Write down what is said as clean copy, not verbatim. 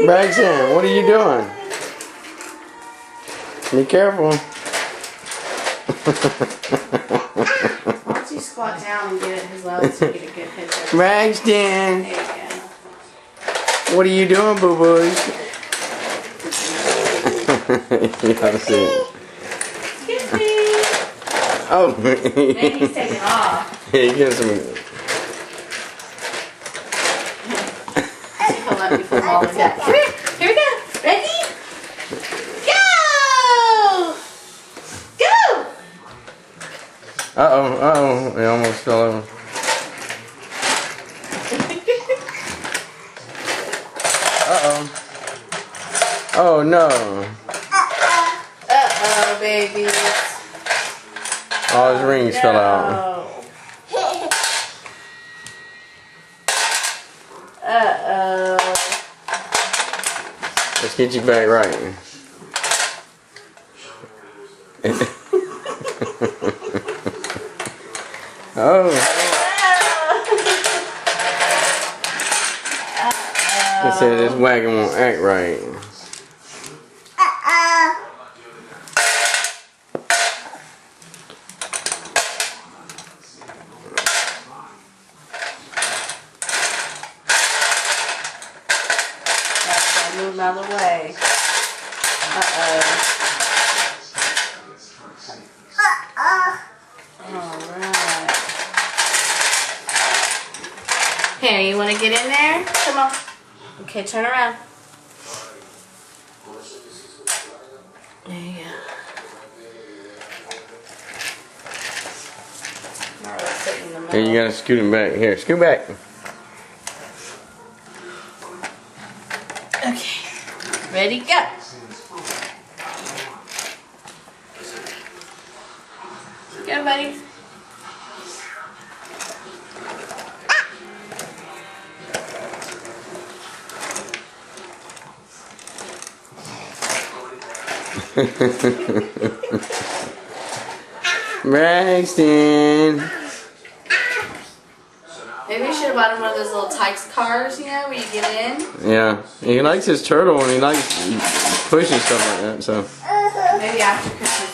Braxton, what are you doing? Be careful. Why don't you squat down and get at his level so you get a good picture? Braxton, There you go. what are you doing, boo boos? You gotta see it. Excuse me. Oh, Maybe he's taking off. he gives some. He'll let me film all of that. Come here. Here we go. Ready? Go! Go! Uh-oh, he almost fell over. Uh-oh. Oh, no. Uh-oh, baby. All his rings fell out. Uh-oh. Let's get you back right. Oh. It said this wagon won't act right. Move out of the way. Uh-oh. Alright. Here, you want to get in there? Come on. Okay, turn around. There you go. Alright, let's sit in the middle. Here, you gotta scoot him back. Here, scoot back. Okay. Ready, go. Go, buddy. Braxton. Maybe we should have bought him one of those little Tykes cars, you know, where you get in. Yeah, he likes his turtle and he likes pushing stuff like that, so. Maybe after Christmas